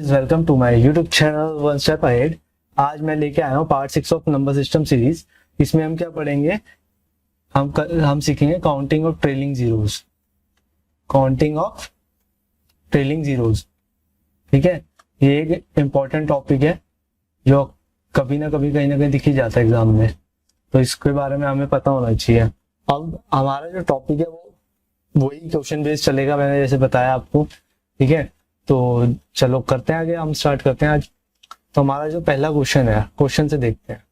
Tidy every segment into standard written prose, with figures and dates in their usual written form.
Guys, welcome to my YouTube channel one step ahead. आज मैं लेके आया हूँ part 6 of number system series. इसमें हम क्या पढ़ेंगे, हम सीखेंगे counting of trailing zeros. Counting of trailing zeros, ठीक है। ये एक इम्पॉर्टेंट टॉपिक है जो कभी ना कभी कहीं ना कहीं दिख ही जाता है एग्जाम में, तो इसके बारे में हमें पता होना चाहिए। अब हमारा जो टॉपिक है वो वही क्वेश्चन बेस्ड चलेगा, मैंने जैसे बताया आपको, ठीक है। तो चलो करते हैं आगे, हम स्टार्ट करते हैं आज। तो हमारा जो पहला क्वेश्चन है, क्वेश्चन से देखते हैं,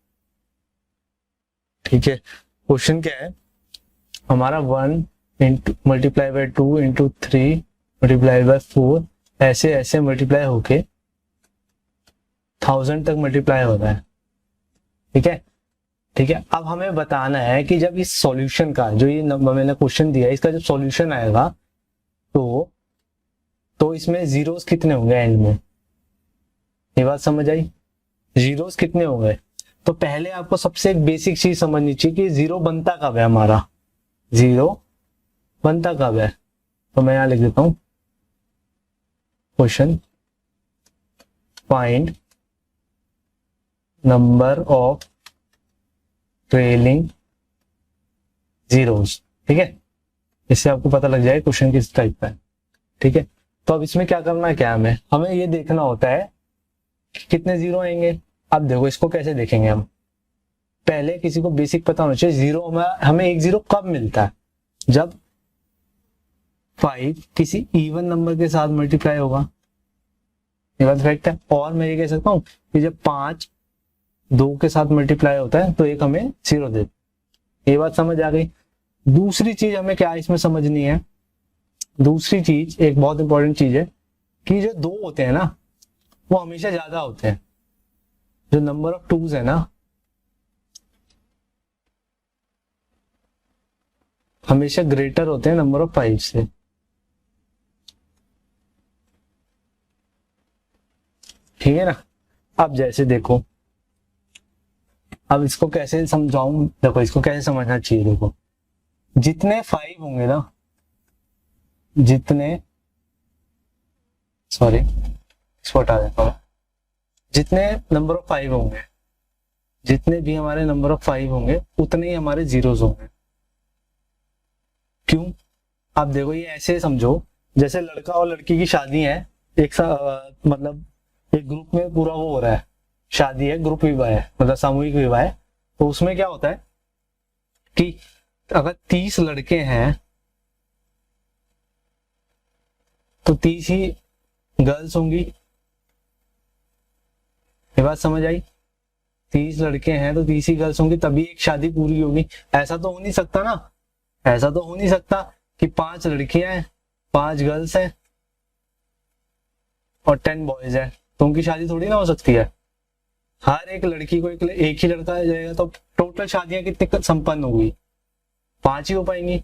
ठीक है। क्वेश्चन क्या है हमारा, 1 into multiply by 2 into 3 multiply by 4 ऐसे ऐसे मल्टीप्लाई होके 1000 तक मल्टीप्लाई होता है, ठीक है। ठीक है, अब हमें बताना है कि जब इस सॉल्यूशन का जो ये मैंने क्वेश्चन दिया है, इसका जब सॉल्यूशन आएगा तो इसमें जीरोस कितने होंगे एंड में। ये बात समझ आई, जीरोस कितने होंगे। तो पहले आपको सबसे एक बेसिक चीज समझनी चाहिए कि जीरो बनता कब है, हमारा जीरो बनता कब है। तो मैं यहां लिख देता हूं question, find number of trailing zeros, ठीक है। इससे आपको पता लग जाए क्वेश्चन किस टाइप का है, ठीक है। तो अब इसमें क्या करना है, क्या हमें ये देखना होता है कि कितने जीरो आएंगे। अब देखो इसको कैसे देखेंगे हम, पहले किसी को बेसिक पता होना चाहिए जीरो हमें एक जीरो कब मिलता है, जब 5 किसी इवन नंबर के साथ मल्टीप्लाई होगा। ये बात फैक्ट है। और मैं ये कह सकता हूं कि जब 5 2 के साथ मल्टीप्लाई होता है तो एक हमें जीरो दे। ये बात समझ आ गई। दूसरी चीज हमें क्या इसमें समझनी है, दूसरी चीज एक बहुत इंपॉर्टेंट चीज है कि जो 2 होते हैं ना वो हमेशा ज्यादा होते हैं, जो नंबर ऑफ टूज है ना हमेशा ग्रेटर होते हैं नंबर ऑफ 5 से, ठीक है ना। अब जैसे देखो, अब इसको कैसे समझाऊं, देखो इसको कैसे समझना चाहिए। देखो जितने 5 होंगे ना, इसको हटा देता हूं, जितने नंबर ऑफ 5 होंगे, जितने भी हमारे नंबर ऑफ 5 होंगे उतने ही हमारे जीरोस होंगे। क्यों? आप देखो ये ऐसे समझो, जैसे लड़का और लड़की की शादी है, एक मतलब एक ग्रुप में पूरा वो हो रहा है, शादी है, ग्रुप विवाह है, मतलब सामूहिक विवाह है। तो उसमें क्या होता है कि अगर 30 लड़के हैं तो 30 ही गर्ल्स होंगी। ये बात समझ आई, 30 लड़के हैं तो 30 ही गर्ल्स होंगी, तभी एक शादी पूरी होगी। ऐसा तो हो नहीं सकता ना, ऐसा तो हो नहीं सकता कि 5 लड़कियां हैं, 5 गर्ल्स हैं और 10 बॉयज हैं, तो उनकी शादी थोड़ी ना हो सकती है। हर एक लड़की को एक ही लड़का आ जाएगा तो टोटल शादियां कितनी संपन्न होगी, 5 ही हो पाएंगी,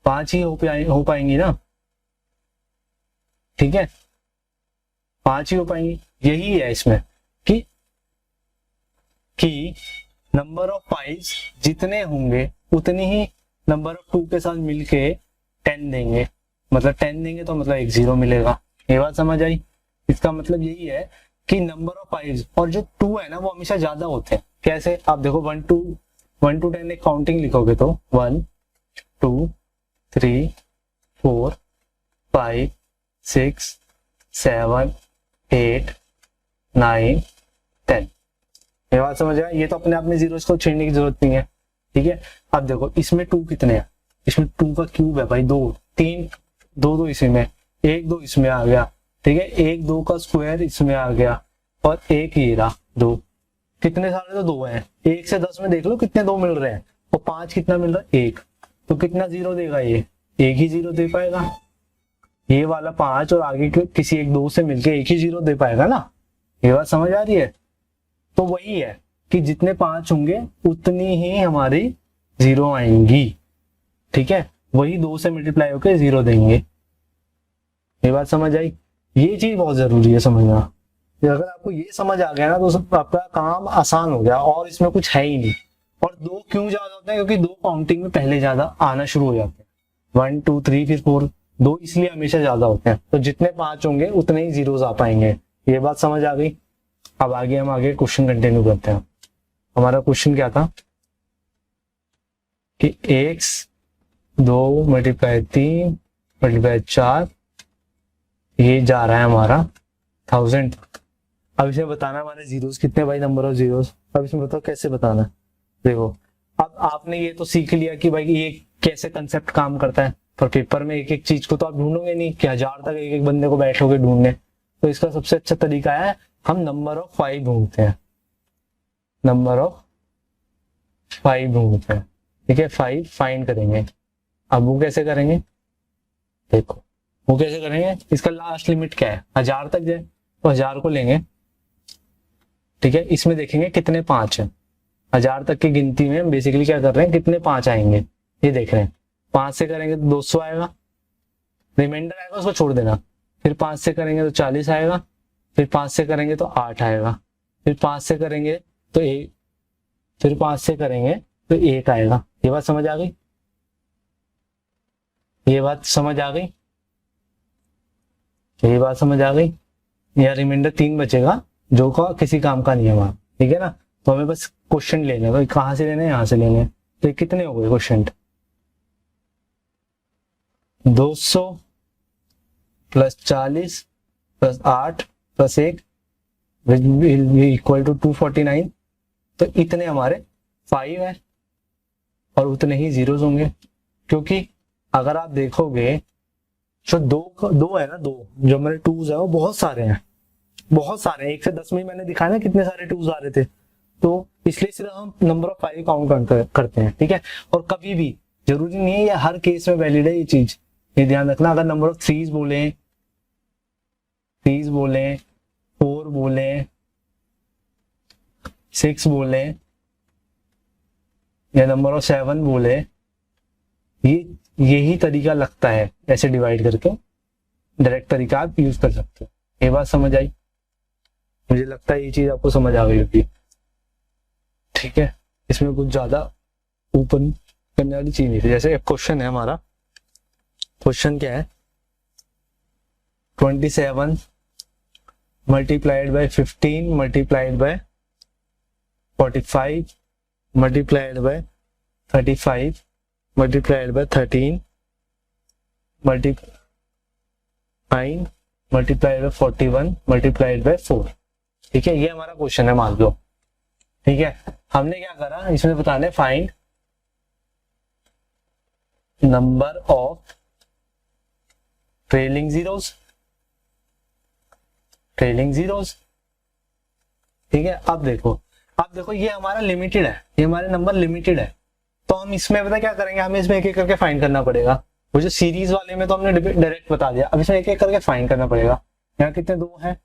5 ही हो पाएंगी ना, ठीक है, 5 ही हो पाएंगी। यही है इसमें कि नंबर ऑफ 5 जितने होंगे उतनी ही नंबर ऑफ 2 के साथ मिलके 10 देंगे, मतलब 10 देंगे तो मतलब एक जीरो मिलेगा। ये बात समझ आई। इसका मतलब यही है कि नंबर ऑफ 5 और जो 2 है ना वो हमेशा ज्यादा होते हैं। कैसे? आप देखो 1 to 10 एक काउंटिंग लिखोगे तो 1 2 3 4 5 6 7 8 9 10। ये बात समझ आया। ये तो अपने आप में जीरो को छेड़ने की जरूरत नहीं है, ठीक है। अब देखो इसमें 2 कितने हैं, इसमें 2 का क्यूब है भाई, 2 3 2 इसमें, 1 2 इसमें आ गया, ठीक है, 1 2 का स्क्वायर इसमें आ गया और एक ही रहा 2। कितने सारे तो 2 हैं, 1 से 10 में देख लो कितने 2 मिल रहे हैं, और 5 कितना मिल रहा है, 1। तो कितना जीरो देगा ये, एक ही जीरो दे पाएगा। ये वाला 5 और आगे किसी एक 2 से मिलके एक ही जीरो दे पाएगा ना। ये बात समझ आ रही है। तो वही है कि जितने 5 होंगे उतनी ही हमारी जीरो आएंगी, ठीक है। वही 2 से मल्टीप्लाई होकर जीरो देंगे। ये बात समझ आई। ये चीज बहुत जरूरी है समझना। अगर आपको ये समझ आ गया ना तो आपका काम आसान हो गया, और इसमें कुछ है ही नहीं। और 2 क्यों ज्यादा होते हैं, क्योंकि 2 काउंटिंग में पहले ज्यादा आना शुरू हो जाते हैं, 1 2 3 फिर 4 दो इसलिए हमेशा ज्यादा होते हैं, तो जितने 5 होंगे उतने ही जीरोस आ पाएंगे। ये बात समझ आ गई। अब हम आगे क्वेश्चन कंटिन्यू करते हैं। हमारा क्वेश्चन क्या था कि x 2 मल्टीप्लाई 3 मल्टीप्लाई 4 ये जा रहा है हमारा 1000। अब इसमें बताना हमारे जीरोस कितने भाई, नंबर ऑफ जीरोस। अब इसमें बताओ कैसे बताना। देखो अब आपने ये तो सीख लिया कि भाई ये कैसे कंसेप्ट काम करता है, पर पेपर में एक एक चीज को तो आप ढूंढोगे नहीं कि 1000 तक एक एक बंदे को बैठोगे ढूंढने। तो इसका सबसे अच्छा तरीका है हम नंबर ऑफ 5 ढूंढते हैं, नंबर ऑफ 5 ढूंढते हैं। ठीक है, 5 फाइंड करेंगे। अब वो कैसे करेंगे, देखो वो कैसे करेंगे, इसका लास्ट लिमिट क्या है, 1000 तक जाए तो 1000 को लेंगे। ठीक है, इसमें देखेंगे कितने 5 है। 1000 तक की गिनती में हम बेसिकली क्या कर रहे हैं, कितने 5 आएंगे ये देख रहे हैं। 5 से करेंगे तो 200 आएगा, रिमाइंडर आएगा उसको छोड़ देना। फिर 5 से करेंगे तो 40 आएगा, फिर 5 से करेंगे तो 8 आएगा, फिर 5 से करेंगे तो 1, फिर 5 से करेंगे तो 1 आएगा। ये बात समझ आ गई, ये बात समझ आ गई, ये बात समझ आ गई। या रिमाइंडर 3 बचेगा जो का किसी काम का नहीं है वहां। ठीक है ना, तो हमें बस क्वेश्चन लेने, तो कहां से लेने, यहां से लेने। तो कितने हो गए question, 200 plus 40 plus 8 plus 1 equal to 249। तो इतने हमारे 5 है और उतने ही जीरोस होंगे, क्योंकि अगर आप देखोगे जो दो है ना, दो जो मेरे टूज है वो बहुत सारे हैं, बहुत सारे हैं। 1 से 10 में मैंने दिखाया ना कितने सारे टूज आ रहे थे, तो इसलिए सिर्फ हम नंबर ऑफ 5 काउंट करते हैं। ठीक है, और कभी भी जरूरी नहीं है ये हर केस में वैलिड है ये चीज, ये ध्यान रखना। अगर नंबर ऑफ 3 बोले, 4 बोले, 6 बोले या नंबर ऑफ 7 बोले, यही तरीका लगता है ऐसे डिवाइड करके, डायरेक्ट तरीका आप यूज कर सकते हो। ये बात समझ आई, मुझे लगता है ये चीज आपको समझ आ गई होगी। ठीक है, इसमें कुछ ज्यादा ओपन करने वाली चीज नहीं थी। जैसे एक क्वेश्चन है हमारा, क्वेश्चन क्या है, 27 multiplied by 15 multiplied by 45 multiplied by 35 multiplied by 13 9 multiplied by 41 multiplied by 4। ठीक है, ये हमारा क्वेश्चन है मान लो। ठीक है, हमने क्या करा, इसमें बताने find number of trailing zeros, trailing zeros. ठीक है, अब देखो ये हमारा लिमिटेड है, ये हमारे नंबर लिमिटेड है। तो हम इसमें पता क्या करेंगे, हमें इसमें एक एक करके फाइंड करना पड़ेगा। वो जो सीरीज वाले में तो हमने डायरेक्ट बता दिया, अब इसमें एक एक करके फाइंड करना पड़ेगा। यहाँ कितने 2 है,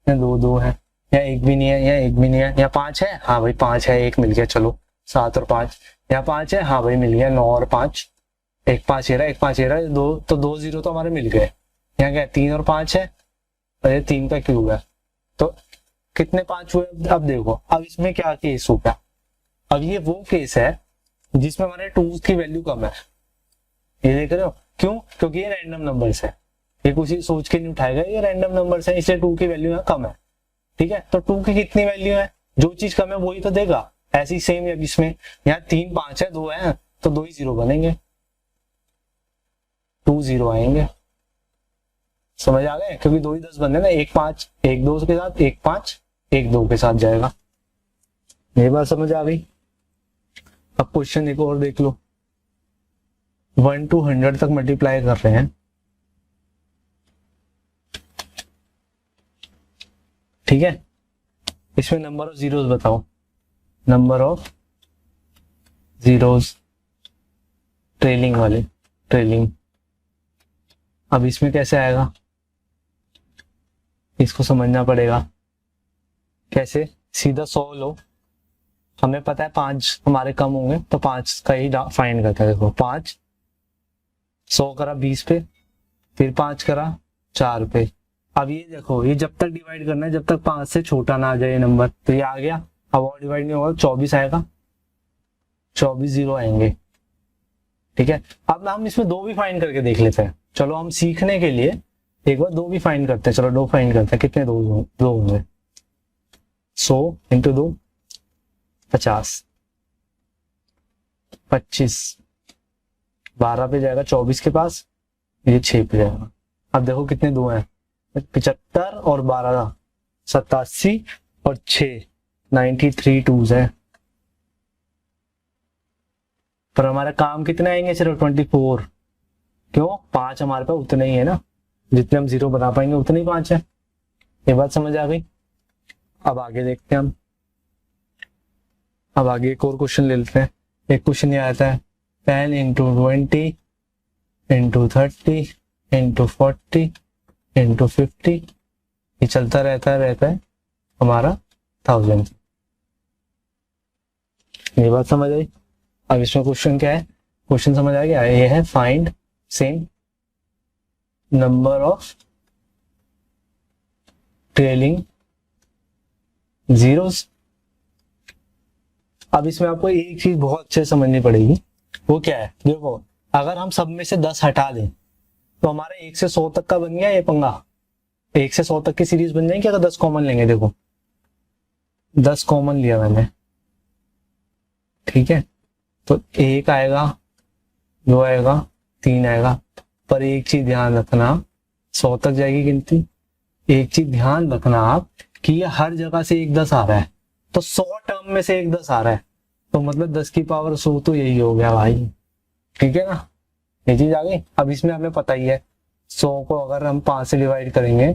यहाँ 2 है, यहाँ 1 भी नहीं है, यहाँ 1 भी नहीं है, यहाँ 5 है, हाँ भाई 5 है, 1 मिल गया, चलो 7 और 5, यहाँ 5 है, हाँ भाई मिल गया, 9 और 5, 1 5 ये रहा, 1 5 ये रहा, 2 तो 2 जीरो तो हमारे मिल गए। यहाँ क्या 3 और 5 है, और ये 3 का क्यूब है, तो कितने 5 हुए। अब देखो अब इसमें क्या केस होगा, अब ये वो केस है जिसमें हमारे टूज की वैल्यू कम है। ये देख रहे हो क्यों, क्योंकि ये रैंडम नंबर्स है, ये कुछ सोच के नहीं उठाएगा, ये रैंडम नंबर्स है, इसलिए 2 की वैल्यू यहाँ कम है। ठीक है, तो 2 की कितनी वैल्यू है, जो चीज कम है वही तो देगा। ऐसी सेम है इसमें, यहाँ 3 5 है, 2 है, तो 2 ही जीरो बनेंगे, 2 जीरो आएंगे। समझ आ गए, क्योंकि 2 ही 10 बने ना, 1 5 1 2 के साथ, 1 5 1 2 के साथ जाएगा। ये बात समझ आ गई। अब क्वेश्चन एक और देख लो, 1 to 100 तक मल्टीप्लाई कर रहे हैं। ठीक है, इसमें नंबर ऑफ जीरोस बताओ, नंबर ऑफ जीरोस ट्रेलिंग वाले, ट्रेलिंग। अब इसमें कैसे आएगा, इसको समझना पड़ेगा। कैसे, सीधा 100 लो, हमें पता है 5 हमारे कम होंगे तो 5 का ही फाइंड करते हैं। देखो 5 100 करा 20 पे, फिर 5 करा 4 पे। अब ये देखो, ये जब तक डिवाइड करना है जब तक 5 से छोटा ना आ जाए नंबर, तो ये आ गया। अब और डिवाइड नहीं होगा, 24 आएगा, 24 जीरो आएंगे। ठीक है, अब हम इसमें 2 भी फाइंड करके देख लेते हैं, चलो हम सीखने के लिए एक बार 2 भी फाइंड करते हैं। चलो 2 फाइंड करते हैं, कितने 2 होंगे? 100 इंटू 2 50, 25, 12 पे जाएगा 24 के पास, ये 6 पे जाएगा। अब देखो कितने 2 हैं, 75 और 12 87 और 6 93 2s है। पर हमारे काम कितने आएंगे? सिर्फ 24। क्यों? 5 हमारे पास उतने ही है ना, जितने हम 0 बना पाएंगे उतने ही 5 है। ये बात समझ आ गई? अब आगे देखते हैं हम। अब आगे एक और क्वेश्चन ले लेते हैं। एक क्वेश्चन ये आता है 10 इंटू 20 इंटू 30 इंटू 40 इंटू 50, ये चलता रहता है हमारा 1000। ये बात समझ आई? अब इसमें क्वेश्चन क्या है? क्वेश्चन समझ आ गया? ये है find same number of trailing zeros. अब इसमें आपको एक चीज बहुत अच्छे से समझनी पड़ेगी, वो क्या है? देखो, अगर हम सब में से 10 हटा दें तो हमारा 1 से 100 तक का बन गया ये पंगा। 1 से 100 तक की सीरीज बन जाएगी अगर 10 कॉमन लेंगे। देखो 10 कॉमन लिया मैंने, ठीक है, तो 1 आएगा, 2 आएगा, 3 आएगा। पर एक चीज ध्यान रखना, 100 तक जाएगी गिनती। एक चीज ध्यान रखना आप कि ये हर जगह से 1 10 आ रहा है, तो 100 टर्म में से 1 10 आ रहा है, तो मतलब 10 की पावर 100 तो यही हो गया भाई। ठीक है ना, ये चीज आ गई। अब इसमें हमें पता ही है 100 को अगर हम 5 से डिवाइड करेंगे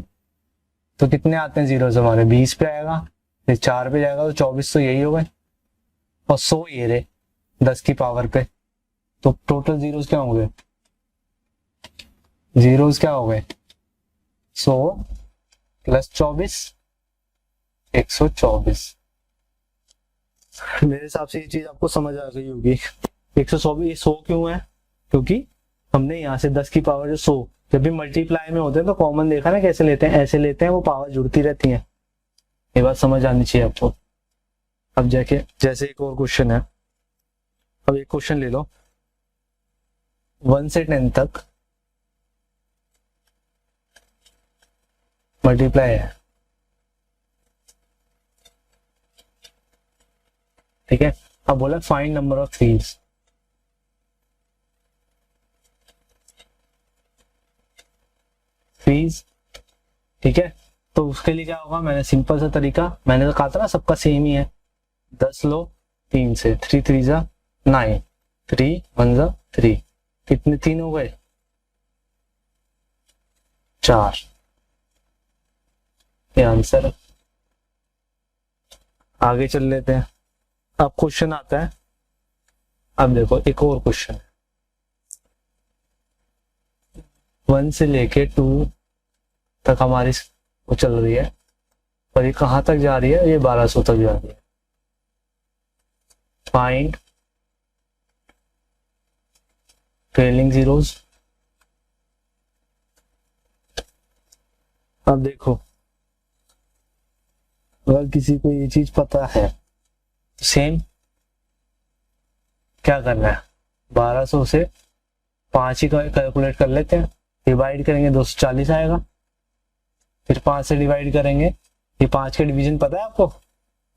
तो कितने आते हैं जीरोस हमारे? 20 पे आएगा, फिर 4 पे जाएगा तो 24, तो यही हो गए। और 100 ये रहे 10 की पावर पे, तो टोटल जीरोस क्या होंगे? जीरोस क्या हो गए? 100 प्लस 24 124। मेरे हिसाब से ये चीज आपको समझ आ गई होगी। 124 100 क्यों है? क्योंकि हमने यहाँ से 10 की पावर जो 100 जब भी मल्टीप्लाई में होते हैं तो कॉमन देखा ना कैसे लेते हैं, ऐसे लेते हैं, वो पावर जुड़ती रहती है। ये बात समझ आनी चाहिए आपको। अब जाके जैसे एक और क्वेश्चन है, अब एक क्वेश्चन ले लो 1 से 10 तक मल्टीप्लाई है, ठीक है। अब बोला find number of threes. Threes, ठीक है, तो उसके लिए क्या होगा? मैंने सिंपल सा तरीका, मैंने तो कहा था ना सबका सेम ही है। 10 लो 3 से, 3 3 जा 9, 3 1 जा 3, कितने 3 हो गए? 4, ये आंसर है। आगे चल लेते हैं। अब क्वेश्चन आता है, अब देखो एक और क्वेश्चन, 1 से लेके 2 तक हमारी वो चल रही है, और ये कहां तक जा रही है? ये 1200 तक जा रही है। Find trailing zeros. अब देखो, अगर किसी को ये चीज पता है तो सेम क्या करना है? 1200 से 5 ही कैलकुलेट कर लेते हैं। डिवाइड करेंगे 240 आएगा, फिर 5 से डिवाइड करेंगे, ये 5 के डिवीजन पता है आपको?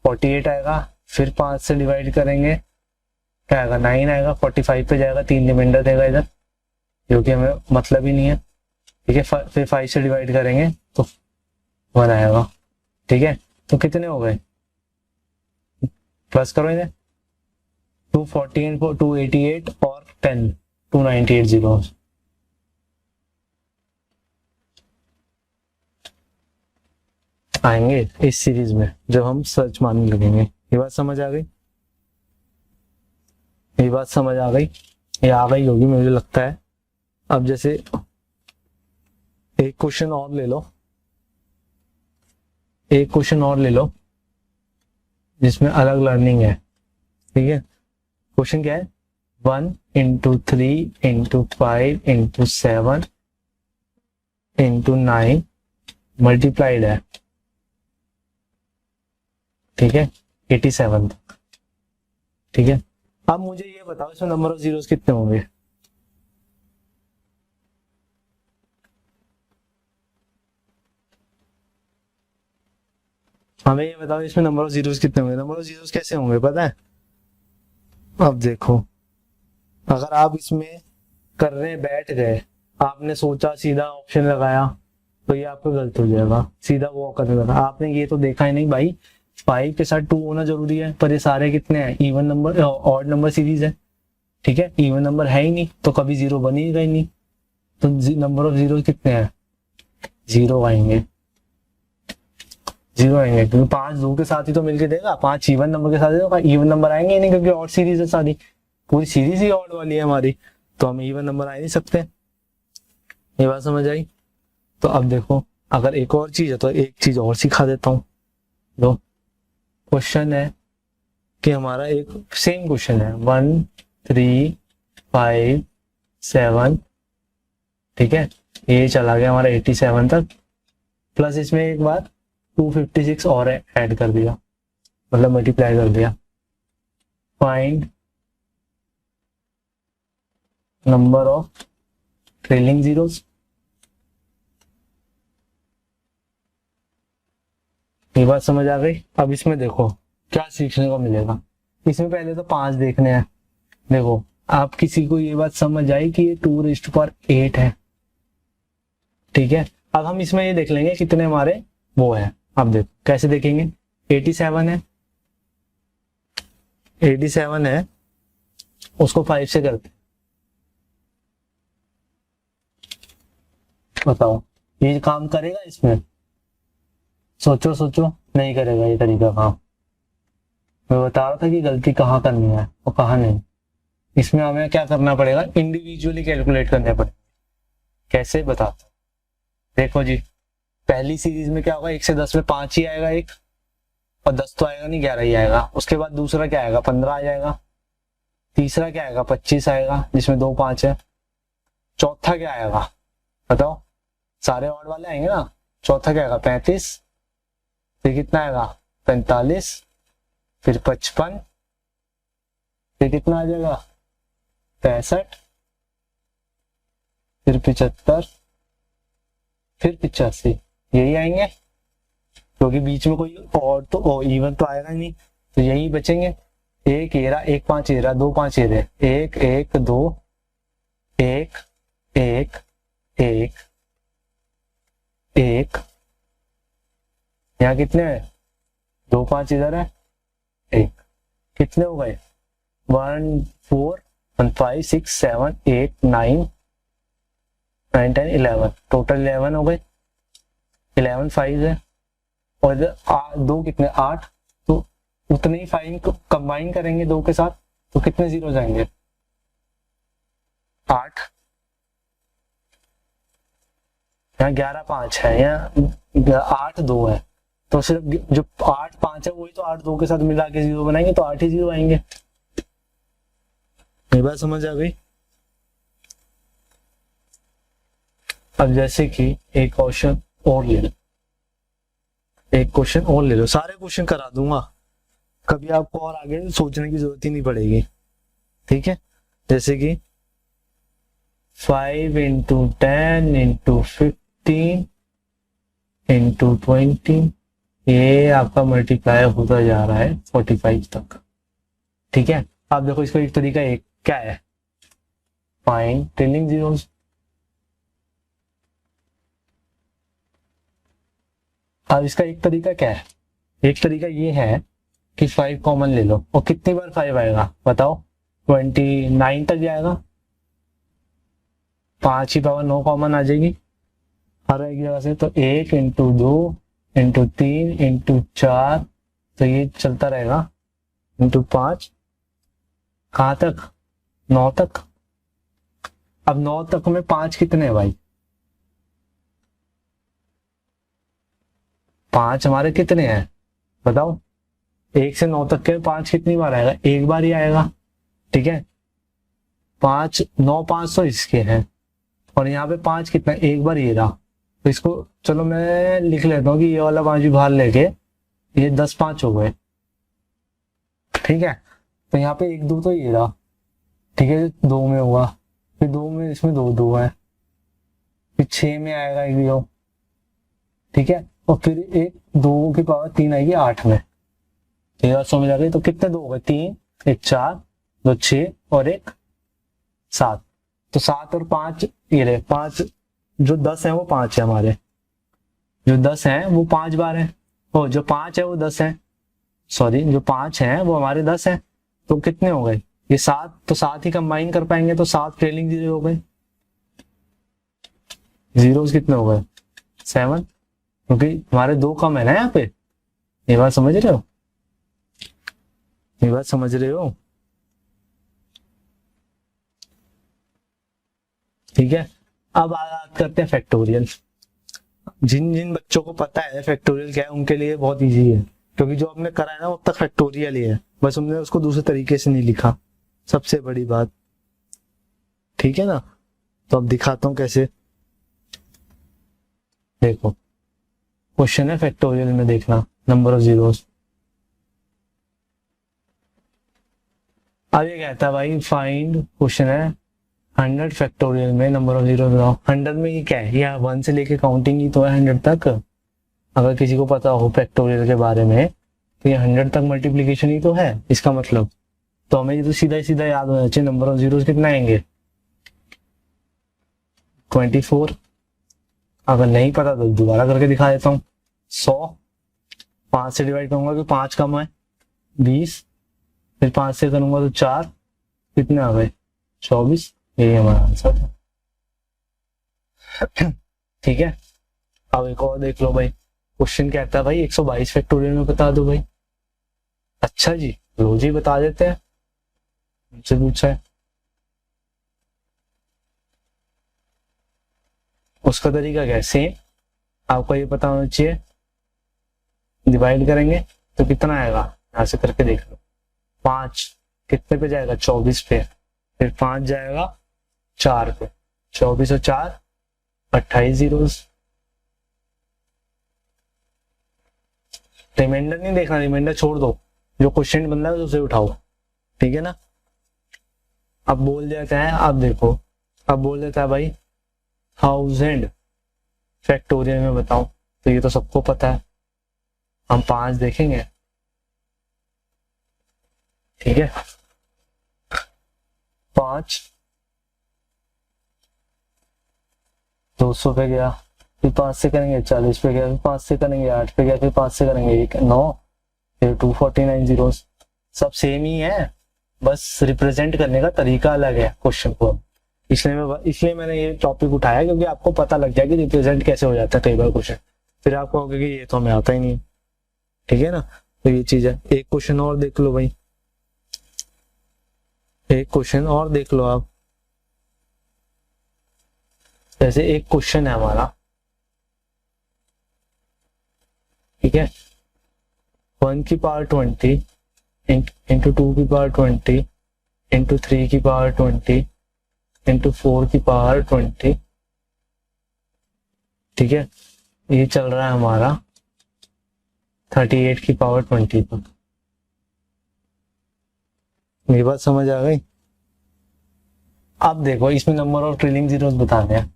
48 आएगा, फिर 5 से डिवाइड करेंगे क्या आएगा? 9 आएगा, 45 पे जाएगा, 3 रिमाइंडर देगा इधर, जो कि हमें मतलब ही नहीं है, ठीक है। फिर 5 से डिवाइड करेंगे तो 1 आएगा, ठीक है। तो कितने हो गए? प्लस करो इन्हें, 248 288 और 10 298 जीरो। आएंगे इस सीरीज में जब हम सर्च मारने लगेंगे। ये बात समझ आ गई? ये बात समझ आ गई? ये आ गई होगी मुझे लगता है। अब जैसे एक क्वेश्चन और ले लो, एक क्वेश्चन और ले लो जिसमें अलग लर्निंग है, ठीक है। क्वेश्चन क्या है? 1 into 3 into 5 into 7 into 9 multiplied है, ठीक है, 87 तक, ठीक है। अब मुझे ये बताओ इसमें नंबर ऑफ जीरोस कितने होंगे? हमें ये बताओ इसमें नंबर ऑफ जीरोस कितने होंगे। नंबर ऑफ जीरोस कैसे होंगे पता है? अब देखो, अगर आप इसमें करने बैठ गए, आपने सोचा सीधा ऑप्शन लगाया, तो ये आपका गलत हो जाएगा। सीधा वो करने लगा, आपने ये तो देखा ही नहीं भाई 5 के साथ 2 होना जरूरी है, पर ये सारे कितने हैं, even number odd number series है। ठीक है, इवन नंबर है ही नहीं तो कभी जीरो बनेगा ही नहीं, तो नंबर ऑफ जीरो कितने हैं, जीरो आएंगे, जीरो आएंगे, क्योंकि 5 2 के साथ ही तो मिलके देगा, 5 इवन नंबर के साथ देगा, इवन नंबर आएंगे ही नहीं, क्योंकि ऑड सीरीज है सारी, पूरी सीरीज ही ऑड वाली है हमारी, तो हमें इवन नंबर आ नहीं सकते। ये बात समझ आई? तो अब देखो, अगर एक और चीज है तो एक चीज और सिखा देता हूँ। लो, क्वेश्चन है कि हमारा एक सेम क्वेश्चन है 1 3 5 7, ठीक है, ये चला गया हमारा 87 तक, प्लस इसमें एक बार 256 और ऐड कर दिया, मतलब मल्टीप्लाई कर दिया। Find number of trailing zeros. ये बात समझ आ गई? अब इसमें देखो क्या सीखने को मिलेगा। इसमें पहले तो 5 देखने हैं। देखो, आप किसी को ये बात समझ आई कि ये 2⁸ है, ठीक है। अब हम इसमें ये देख लेंगे कितने हमारे वो है। अब देखो कैसे देखेंगे, 87 है, 87 है, उसको 5 से करते, बताओ ये काम करेगा इसमें? सोचो सोचो, नहीं करेगा ये तरीका काम। मैं बता रहा था कि गलती कहाँ करनी है और कहाँ नहीं। इसमें हमें क्या करना पड़ेगा, इंडिविजुअली कैलकुलेट करने पड़ेगा। कैसे बताता, देखो जी, पहली सीरीज में क्या होगा, 1 से 10 में 5 ही आएगा एक, और 10 तो आएगा नहीं, 11 ही आएगा। उसके बाद दूसरा क्या आएगा, 15 आ जाएगा। तीसरा क्या आएगा, 25 आएगा, जिसमें 2 5 है। चौथा क्या आएगा बताओ, सारे ऑड वाले आएंगे ना। चौथा क्या आएगा, 35, फिर कितना आएगा 45, फिर 55, फिर कितना आ जाएगा 65, फिर 75, फिर 85, यही आएंगे, क्योंकि बीच में कोई और तो इवन तो आएगा ही नहीं, तो यही बचेंगे। 1 एरा, 1 5 एरा, 2 5 एरे, 1 1 2 1 1 1 1, यहाँ कितने हैं, 2 5 इधर है, 1, कितने हो गए 1 4 1 5 6 7 8 9 9 10 11, टोटल 11 हो गए। 11 5 है, और इधर 2 कितने 8, तो उतने ही 5 को कंबाइन करेंगे 2 के साथ, तो कितने जीरो जाएंगे 8। यहाँ 11 5 है, यहाँ 8 2 है, तो सिर्फ जो 8 5 है वही तो 8 2 के साथ मिला के जीरो बनाएंगे, तो 8 ही जीरो आएंगे। ये बात समझ आ गई? अब जैसे कि एक क्वेश्चन और ले लो, एक क्वेश्चन और ले लो, सारे क्वेश्चन करा दूंगा, कभी आपको और आगे सोचने की जरूरत ही नहीं पड़ेगी, ठीक है। जैसे कि 5 × 10 × 15 × 20, ये आपका मल्टीप्लाई होता जा रहा है 45 तक, ठीक है। अब देखो इसका एक तरीका एक क्या है, फाइंड ट्रेलिंग जीरोस। अब इसका एक तरीका क्या है, एक तरीका ये है कि 5 कॉमन ले लो, और कितनी बार 5 आएगा बताओ, 29 तक जाएगा, 5 ही पावर 9 कॉमन आ जाएगी हर एक जगह से, तो 1 × 2 × 3 × 4, तो ये चलता रहेगा, × 5, कहाँ तक 9 तक। अब 9 तक में 5 कितने हैं भाई, 5 हमारे कितने हैं बताओ, 1 से 9 तक के 5 कितनी बार आएगा, एक बार ही आएगा, ठीक है। 5 9 5 तो इसके हैं, और यहाँ पे 5 कितना, एक बार ये रहा, तो इसको चलो मैं लिख लेता हूँ कि ये वाला 5 भी बाहर लेके ये 10 5 हो गए, ठीक है। तो यहाँ पे 1 2 तो ये रहा, ठीक है, 2 में हुआ, फिर 2 में इसमें 2 2 है, फिर 6 में आएगा 1 0, ठीक है। और फिर एक 2 की पावर 3 आएगी 8 में। ये बात समझ आ गई? तो कितने 2 हो गए? 3, एक 4, 2 6 और एक 7। तो 7 और 5 ये रहे 5, जो 10 है वो 5 है हमारे, जो 10 है वो 5 बार है, और जो 5 है वो 10 है, सॉरी जो 5 है वो हमारे 10 है। तो कितने हो गए? ये 7, तो 7 ही कंबाइन कर पाएंगे, तो 7 ट्रेलिंग जीरो हो गए। जीरोस कितने हो गए? 7, क्योंकि हमारे 2 कम है ना यहाँ पे। ये बात समझ रहे हो? ये बात समझ रहे हो? ठीक है, अब बात करते हैं फैक्टोरियल। जिन जिन बच्चों को पता है फैक्टोरियल क्या है उनके लिए बहुत इजी है, क्योंकि जो हमने करा है ना वो अब तक फैक्टोरियल ही है, बस हमने उसको दूसरे तरीके से नहीं लिखा, सबसे बड़ी बात। ठीक है ना? तो अब दिखाता हूं कैसे। देखो क्वेश्चन है फैक्टोरियल में, देखना नंबर ऑफ जीरोस। अब ये कहता है भाई फाइंड, क्वेश्चन है 100 फैक्टोरियल में नंबर ऑफ जीरो बनाओ। 100 में ये क्या है? या 1 से लेके काउंटिंग ही तो है 100 तक। अगर किसी को पता हो फैक्टोरियल के बारे में तो ये 100 तक मल्टीप्लीकेशन ही तो है इसका मतलब। तो हमें ये तो सीधा ही सीधा याद होना चाहिए, नंबर ऑफ जीरोस कितना आएंगे? 24। अगर नहीं पता तो दोबारा करके दिखा देता हूँ। 100 5 से डिवाइड करूंगा तो 5 कम है 20, फिर 5 से करूंगा तो 4, कितने आ गए? 24। यही हमारा आंसर था। ठीक है, अब एक और देख लो भाई। क्वेश्चन कहता है भाई 122 फैक्टोरियल में बता दो भाई। अच्छा जी, रोज ही बता देते हैं, मुझसे पूछा है। उसका तरीका क्या है? सेम, आपको ये पता होना चाहिए। डिवाइड करेंगे तो कितना आएगा? यहां से करके देख लो। 5 कितने पे जाएगा? 24 पे। फिर 5 जाएगा 4 पे, 24 और 4 28 जीरोस। रिमाइंडर नहीं देखना, रिमाइंडर छोड़ दो, जो क्वेश्चन बन रहा है उसे उठाओ। ठीक है ना? अब बोल देता है, अब देखो, अब बोल देता है भाई 1000 फैक्टोरियल में बताओ। तो ये तो सबको पता है, हम 5 देखेंगे। ठीक है, 5 200 पे गया, फिर 5 से करेंगे 40 पे गया, फिर 5 से करेंगे 8 पे गया, फिर 5 से करेंगे 9, फिर 249 जीरोस। सब सेम ही है, बस रिप्रेजेंट करने का तरीका अलग है क्वेश्चन को। इसलिए मैंने ये टॉपिक उठाया, क्योंकि आपको पता लग जाए कि रिप्रेजेंट कैसे हो जाता है कई बार क्वेश्चन। फिर आप कहोगे कि ये तो हमें आता ही नहीं। ठीक है ना? तो ये चीज है। एक क्वेश्चन और देख लो भाई, एक क्वेश्चन और देख लो आप। जैसे एक क्वेश्चन है हमारा, ठीक है, 1 की पावर 20 इंटू 2 की पावर 20 इंटू 3 की पावर 20 इंटू 4 की पावर 20। ठीक है, ये चल रहा है हमारा 38 की पावर 20 तक। मेरी बात समझ आ गई? अब देखो इसमें नंबर ऑफ ट्रेलिंग जीरोस बताने हैं।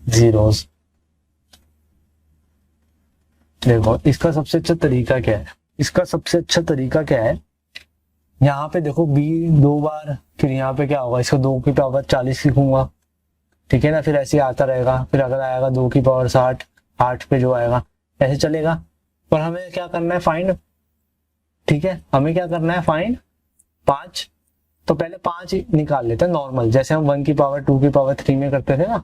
जीरोस, देखो इसका सबसे अच्छा तरीका क्या है? इसका सबसे अच्छा तरीका क्या है? यहाँ पे देखो b 2 बार, फिर यहाँ पे क्या होगा? इसको 2 की पावर 40 लिखूंगा। ठीक है ना? फिर ऐसे आता रहेगा, फिर अगर आएगा 2 की पावर 60, 8 पे जो आएगा, ऐसे चलेगा। पर हमें क्या करना है? फाइंड। ठीक है, हमें क्या करना है? फाइंड 5। तो पहले 5 निकाल लेते हैं नॉर्मल, जैसे हम 1 की पावर 2 की पावर 3 में करते थे ना,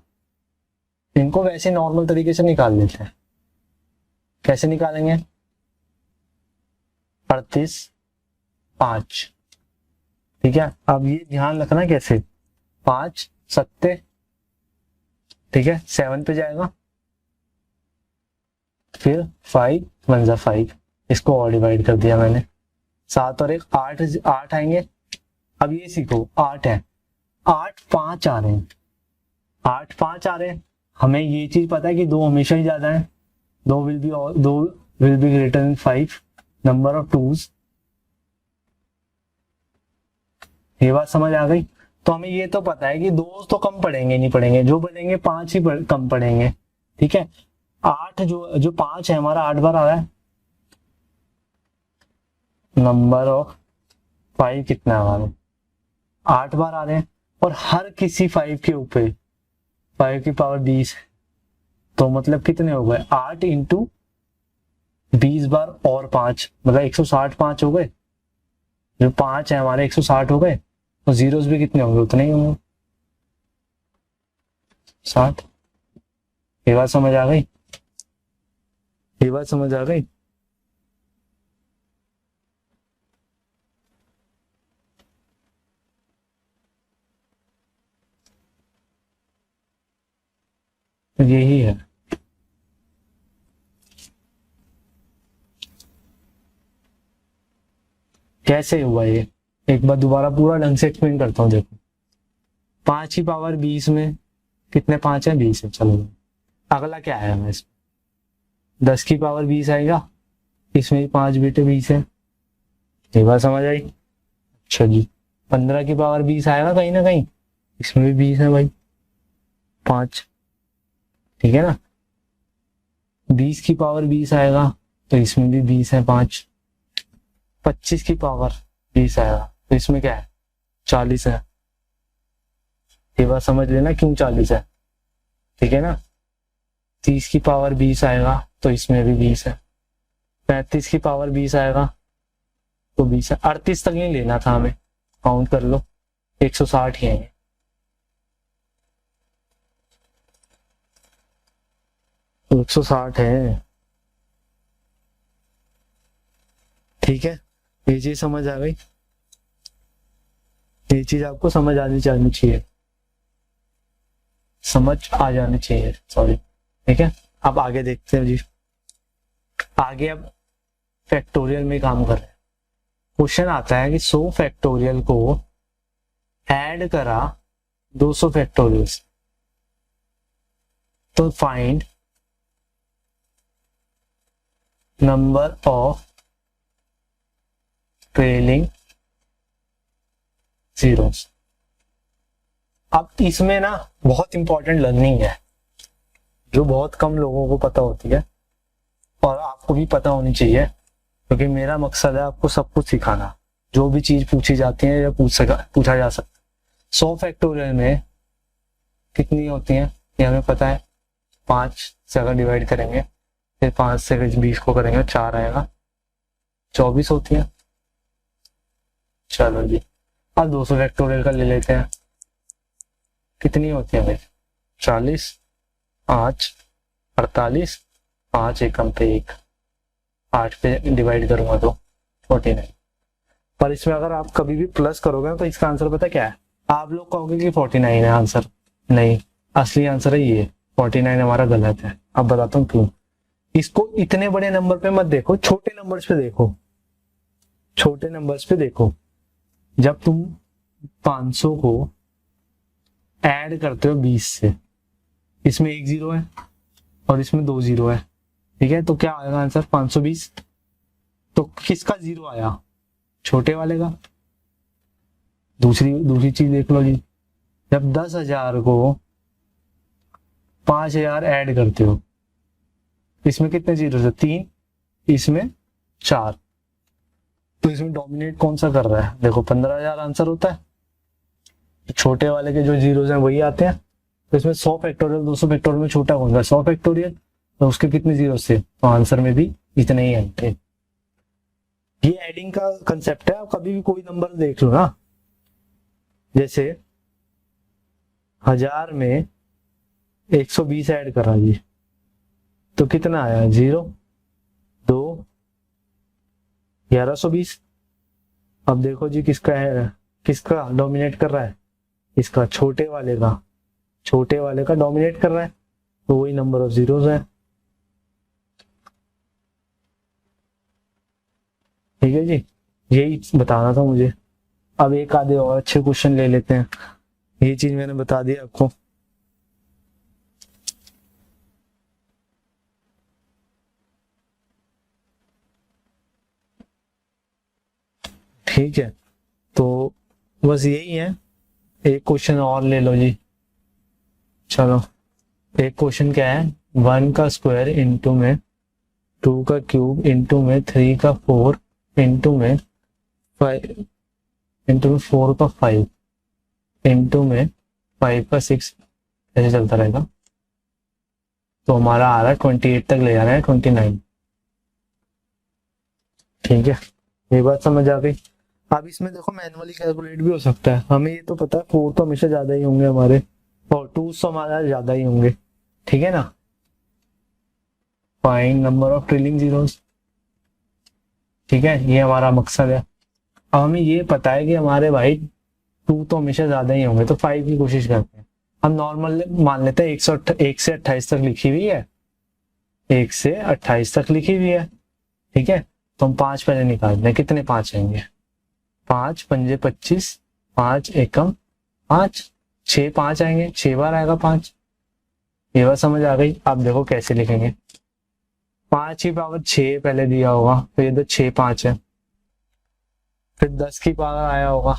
इनको वैसे नॉर्मल तरीके से निकाल लेते हैं। कैसे निकालेंगे? 38 5। ठीक है, अब ये ध्यान रखना कैसे? 5 सत्ते, ठीक है, 7 पे जाएगा, फिर 5 1 जा 5, इसको और डिवाइड कर दिया मैंने। 7 और 1 8, 8 आएंगे। अब ये सीखो, 8 है, 8 5 आ रहे हैं, 8 5 आ रहे हैं। हमें ये चीज पता है कि 2 हमेशा ही ज्यादा है, 2 will be greater than 5 number of twos. ये बात समझ आ गई? तो हमें ये तो पता है कि दो तो कम पड़ेंगे, नहीं पड़ेंगे, जो बढ़ेंगे 5 ही कम पड़ेंगे। ठीक है, 8 जो जो 5 है हमारा 8 बार आ रहा है। नंबर ऑफ 5 कितना है हमारे, 8 बार आ रहे हैं, और हर किसी 5 के ऊपर 5 की पावर 20, तो मतलब कितने हो गए, 8 इंटू 20 बार और 5, मतलब 160 5 हो गए। जो 5 है हमारे 160 हो गए, तो जीरोस भी कितने होंगे, उतने ही होंगे, 60। ये बात समझ आ गई, ये बात समझ आ गई। यही है। कैसे हुआ ये, एक बार दोबारा पूरा ढंग से एक्सप्लेन करता हूँ। देखो 5 की पावर 20 में कितने 5 है, 20 है। चलो अगला क्या है, हमें 10 की पावर 20 आएगा, इसमें भी 5 बेटे 20 है। ये बात समझ आई। अच्छा जी, 15 की पावर 20 आएगा कहीं ना कहीं, इसमें भी 20 है भाई, 5। ठीक है ना, 20 की पावर 20 आएगा, तो इसमें भी 20 है, 5। 25 की पावर 20 आएगा, तो इसमें क्या है, 40 है। ये बात समझ लेना क्यों 40 है। ठीक है ना, 30 की पावर 20 आएगा, तो इसमें भी 20 है। 35 की पावर 20 आएगा, तो 20 है। 38 तक नहीं लेना था हमें, काउंट कर लो, 160 ही है। 160 है। ठीक है, ये चीज समझ आ गई, ये चीज आपको समझ आनी चाहिए, समझ आ जानी चाहिए, सॉरी। ठीक है, अब आगे देखते हैं जी। आगे अब फैक्टोरियल में काम कर रहे हैं। क्वेश्चन आता है कि 100 फैक्टोरियल को ऐड करा 200 फैक्टोरियल, तो find number of trailing zeros. अब इसमें ना बहुत इंपॉर्टेंट लर्निंग है, जो बहुत कम लोगों को पता होती है, और आपको भी पता होनी चाहिए, क्योंकि मेरा मकसद है आपको सब कुछ सिखाना। जो भी चीज पूछी जाती है या पूछा जा सकता है। 100 फैक्टोरियल में कितनी होती है ये हमें पता है, 5 से अगर डिवाइड करेंगे, फिर 5 से 20 को करेंगे 4 आएगा, 24 होती है। चलो जी, अब 200 फैक्टोरियल का ले लेते हैं, कितनी होती है भाई, 40, 5, 48, 5 एकम पे 1, 8 पे डिवाइड करूंगा तो 49। पर इसमें अगर आप कभी भी प्लस करोगे तो इसका आंसर पता क्या है, आप लोग कहोगे कि 49 है आंसर, नहीं, असली आंसर है ये 49, हमारा गलत है। अब बताता हूँ क्यों। इसको इतने बड़े नंबर पे मत देखो, छोटे नंबर्स पे देखो, छोटे नंबर्स पे देखो। जब तुम 500 को ऐड करते हो 20 से, इसमें 1 0 है और इसमें 2 0 है, ठीक है, तो क्या आएगा आंसर 520। तो किसका 0 आया, छोटे वाले का। दूसरी चीज देख लो जी, जब 10,000 को 5,000 ऐड करते हो, इसमें कितने जीरो है, 3, इसमें 4, तो इसमें डोमिनेट कौन सा कर रहा है, देखो 15,000 आंसर होता है, छोटे वाले के जो जीरोस हैं वही आते हैं। तो इसमें 100 फैक्टोरियल 200 फैक्टोरियल में छोटा कौन सा, 100 फैक्टोरियल, तो उसके कितने जीरो थे, तो आंसर में भी इतने ही आएंगे। ये एडिंग का कंसेप्ट है, आप कभी भी कोई नंबर देख लो ना, जैसे 1000 में 120 ऐड करा जी, तो कितना आया, 0, 2, 1120। अब देखो जी किसका है, किसका डोमिनेट कर रहा है, इसका, छोटे वाले का डोमिनेट कर रहा है, तो वही नंबर ऑफ जीरोस है। ठीक है जी, यही बताना था मुझे। अब एक आधे और अच्छे क्वेश्चन ले लेते हैं, ये चीज मैंने बता दी आपको। ठीक है, तो बस यही है, एक क्वेश्चन और ले लो जी। चलो एक क्वेश्चन क्या है, 1 का स्क्वायर इंटू में 2 का क्यूब इंटू में 3 का 4 इंटू में 5 इंटू में 4 का 5 इंटू में 5 का 6, ऐसे चलता रहेगा। तो हमारा आ रहा है 28 तक ले जा रहा है, 29। ठीक है, ये बात समझ आ गई। अब इसमें देखो मैनुअली कैलकुलेट भी हो सकता है, हमें ये तो पता है 4 तो हमेशा ज्यादा ही होंगे हमारे, और 2 तो हमारा ज्यादा ही होंगे। ठीक है ना, find number of trilling zeros. ठीक है, ये हमारा मकसद है। अब हमें ये पता है कि हमारे भाई 2 तो हमेशा ज्यादा ही होंगे, तो 5 की कोशिश करते हैं। हम नॉर्मल मान लेते हैं 1 से 28 तक लिखी हुई है, 1 से 28 तक लिखी हुई है। ठीक है, तो हम 5 पहले निकालते हैं, कितने 5 आएंगे, 5 पंजे 25, 5 एकम 5, 6 5 आएंगे, 6 बार आएगा 5। ये बात समझ आ गई। आप देखो कैसे लिखेंगे, 5 की पावर 6 पहले दिया होगा, तो ये तो 6 5 है। फिर 10 की पावर आया होगा,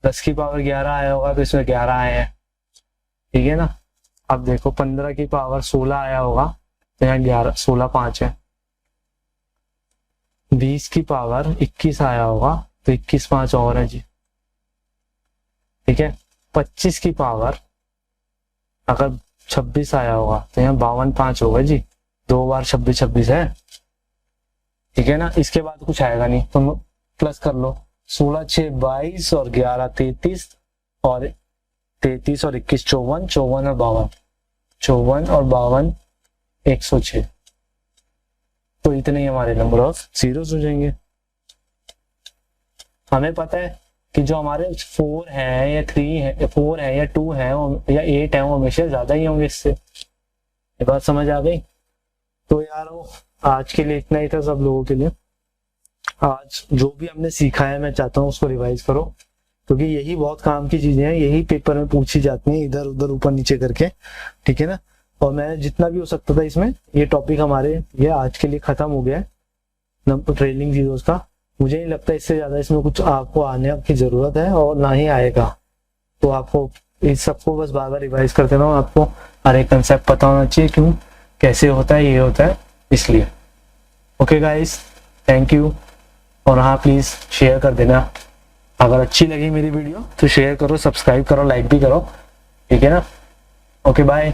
10 की पावर 11 आया होगा, तो इसमें 11 आए हैं। ठीक है ना, अब देखो 15 की पावर 16 आया होगा, तो यहाँ 11 16 5 है। 20 की पावर 21 आया होगा, तो 21 5 और है जी। ठीक है, 25 की पावर अगर 26 आया होगा, तो यहाँ 52 5 होगा जी, 2 बार 26 26 है। ठीक है ना, इसके बाद कुछ आएगा नहीं, तुम प्लस कर लो, 16 6 22 और 11 33 और 33 और 21 54, 54 और 52, 54 और 52 106। तो इतने ही हमारे नंबर ऑफ जीरोस हो जाएंगे। हमें पता है कि जो हमारे 4 है या 3 है, 4 है या 2 है या 8 है, वो हमेशा ज्यादा ही होंगे इससे। ये बात समझ आ गई। तो यार वो आज के लिए इतना ही था सब लोगों के लिए। आज जो भी हमने सीखा है मैं चाहता हूँ उसको रिवाइज करो, क्योंकि यही बहुत काम की चीजें हैं, यही पेपर में पूछी जाती हैं इधर उधर ऊपर नीचे करके। ठीक है ना, और मैं जितना भी हो सकता था इसमें, ये टॉपिक हमारे ये आज के लिए खत्म हो गया है ट्रेलिंग जीरोस का। मुझे नहीं लगता इससे ज्यादा इसमें कुछ आपको आने की जरूरत है, और ना ही आएगा। तो आपको इस सबको बस बार बार रिवाइज करते रहो, आपको हर एक कंसेप्ट पता होना चाहिए, क्यों कैसे होता है, ये होता है इसलिए। Okay guys, thank you. और हाँ प्लीज शेयर कर देना, अगर अच्छी लगी मेरी वीडियो तो शेयर करो, सब्सक्राइब करो, लाइक भी करो। ठीक है ना, ओके बाय।